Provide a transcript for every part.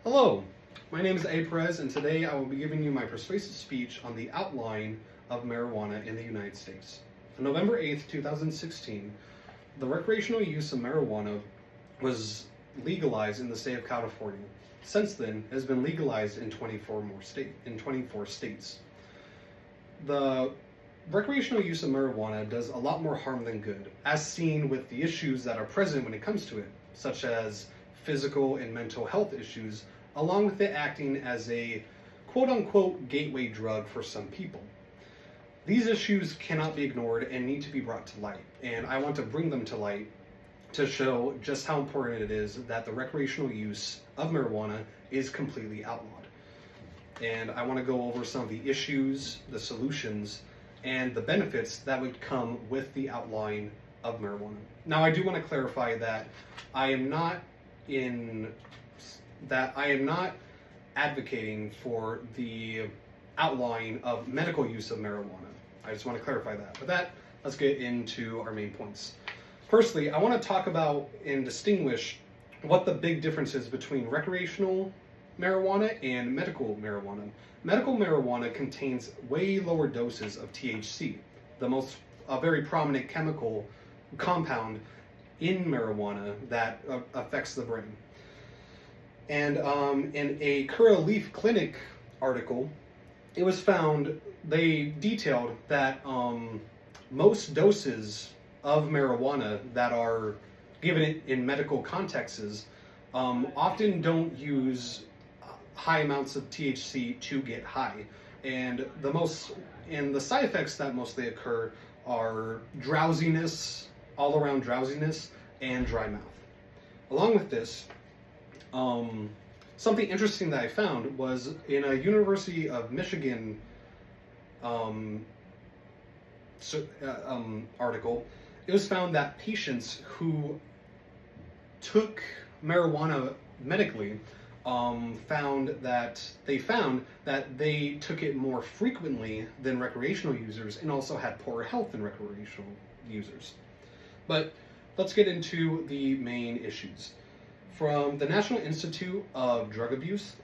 Hello, my name is A. Perez, and today I will be giving you my persuasive speech on the outline of marijuana in the United States. On November 8th, 2016, the recreational use of marijuana was legalized in the state of California. Since then, it has been legalized in 24 states. The recreational use of marijuana does a lot more harm than good, as seen with the issues that are present when it comes to it, such as physical and mental health issues, along with it acting as a quote-unquote gateway drug for some people. These issues cannot be ignored and need to be brought to light, and I want to bring them to light to show just how important it is that the recreational use of marijuana is completely outlawed. And I want to go over some of the issues, the solutions, and the benefits that would come with the outlawing of marijuana. Now, I do want to clarify that I am not advocating for the outlawing of medical use of marijuana. I just want to clarify that. With that, let's get into our main points. Firstly, I want to talk about and distinguish what the big difference is between recreational marijuana and medical marijuana. Medical marijuana contains way lower doses of THC, a very prominent chemical compound in marijuana that affects the brain. And in a Curaleaf Clinic article, it was found, they detailed that most doses of marijuana that are given in medical contexts often don't use high amounts of THC to get high. And the side effects that mostly occur are drowsiness, all around drowsiness, and dry mouth. Along with this, something interesting that I found was in a University of Michigan article, it was found that patients who took marijuana medically found that they took it more frequently than recreational users and also had poorer health than recreational users. But let's get into the main issues. From the National Institute of Drug Abuse,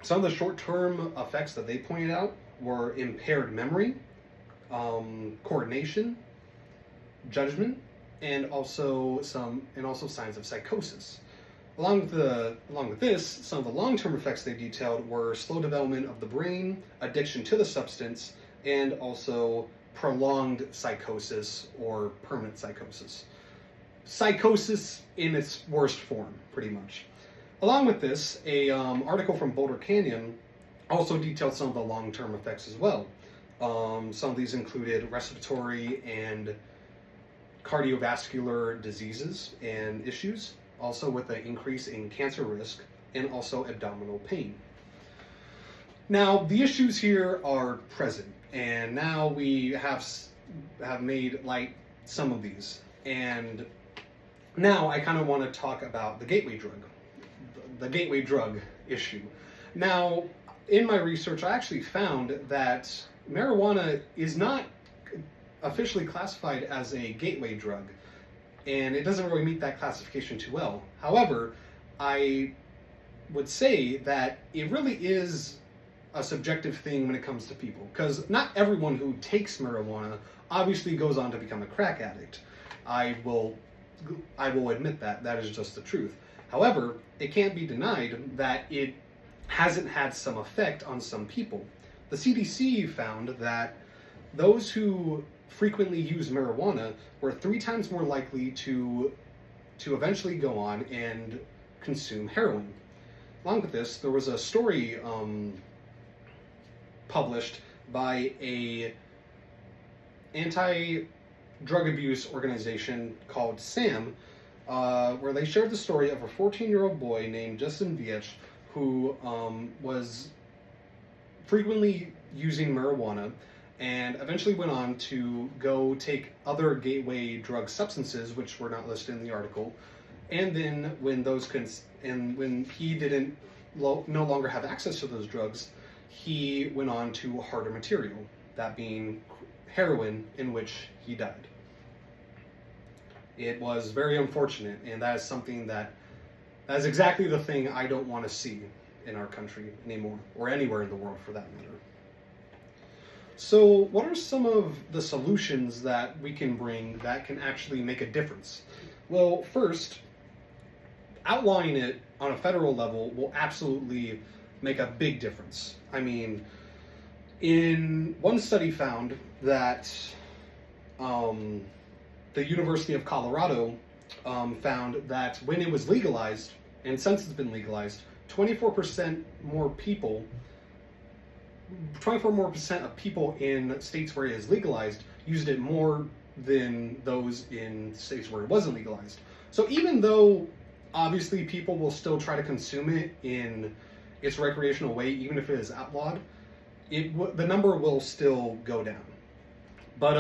some of the short-term effects that they pointed out were impaired memory, coordination, judgment, and also signs of psychosis. Along with this, some of the long-term effects they detailed were slow development of the brain, addiction to the substance, and also prolonged psychosis or permanent psychosis. Psychosis in its worst form, pretty much. Along with this, a article from Boulder Canyon also detailed some of the long-term effects as well. Some of these included respiratory and cardiovascular diseases and issues, also with an increase in cancer risk and also abdominal pain. Now, the issues here are present, and now we have made light some of these. And now I kind of want to talk about the gateway drug issue. Now, in my research, I actually found that marijuana is not officially classified as a gateway drug, and it doesn't really meet that classification too well. However, I would say that it really is a subjective thing when it comes to people, because not everyone who takes marijuana obviously goes on to become a crack addict. I will admit that is just the truth. However, it can't be denied that it hasn't had some effect on some people. The CDC found that those who frequently use marijuana were 3 times more likely to eventually go on and consume heroin. Along with this, there was a story published by a anti-drug abuse organization called SAM, where they shared the story of a 14-year-old boy named Justin Viech who was frequently using marijuana and eventually went on to go take other gateway drug substances, which were not listed in the article. And then when he didn't no longer have access to those drugs, he went on to harder material, that being heroin, in which he died. It was very unfortunate, and that is something that is exactly the thing I don't want to see. in our country anymore, or anywhere in the world for that matter. So what are some of the solutions that we can bring that can actually make a difference? Well, first, outlawing it on a federal level will absolutely make a big difference. I mean, in one study found that the University of Colorado found that when it was legalized, and since it's been legalized, 24% more people 24 more percent of people in states where it is legalized used it more than those in states where it wasn't legalized. So even though obviously people will still try to consume it in its recreational way, even if it is outlawed, the number will still go down. But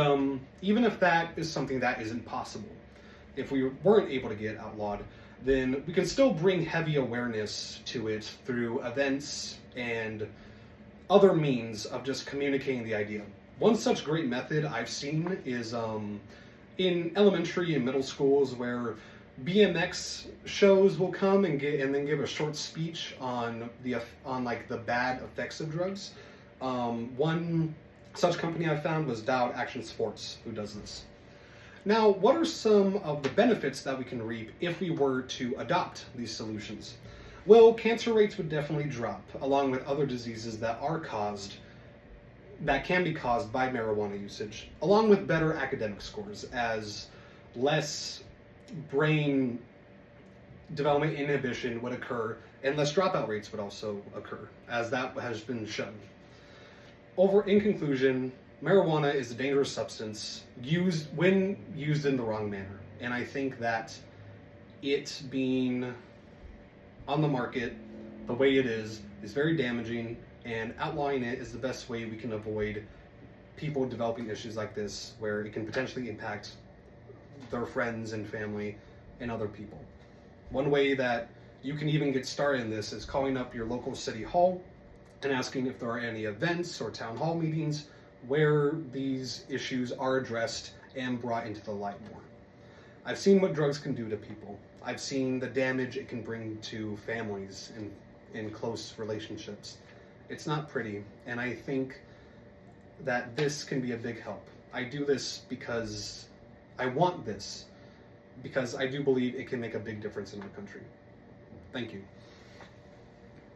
even if that is something that isn't possible, if we weren't able to get it outlawed, then we can still bring heavy awareness to it through events and other means of just communicating the idea. One such great method I've seen is in elementary and middle schools, where BMX shows will come and then give a short speech on the bad effects of drugs. One such company I found was Dowd Action Sports, who does this. Now, what are some of the benefits that we can reap if we were to adopt these solutions? Well, cancer rates would definitely drop, along with other diseases that can be caused by marijuana usage, along with better academic scores, as less brain development inhibition would occur, and less dropout rates would also occur, as that has been shown. In conclusion, marijuana is a dangerous substance when used in the wrong manner, and I think that it being on the market the way it is very damaging, and outlawing it is the best way we can avoid people developing issues like this, where it can potentially impact their friends and family and other people. One way that you can even get started in this is calling up your local city hall and asking if there are any events or town hall meetings where these issues are addressed and brought into the light more. I've seen what drugs can do to people. I've seen the damage it can bring to families and in close relationships. It's not pretty, and I think that this can be a big help. I do this because I want this, because I do believe it can make a big difference in our country. Thank you.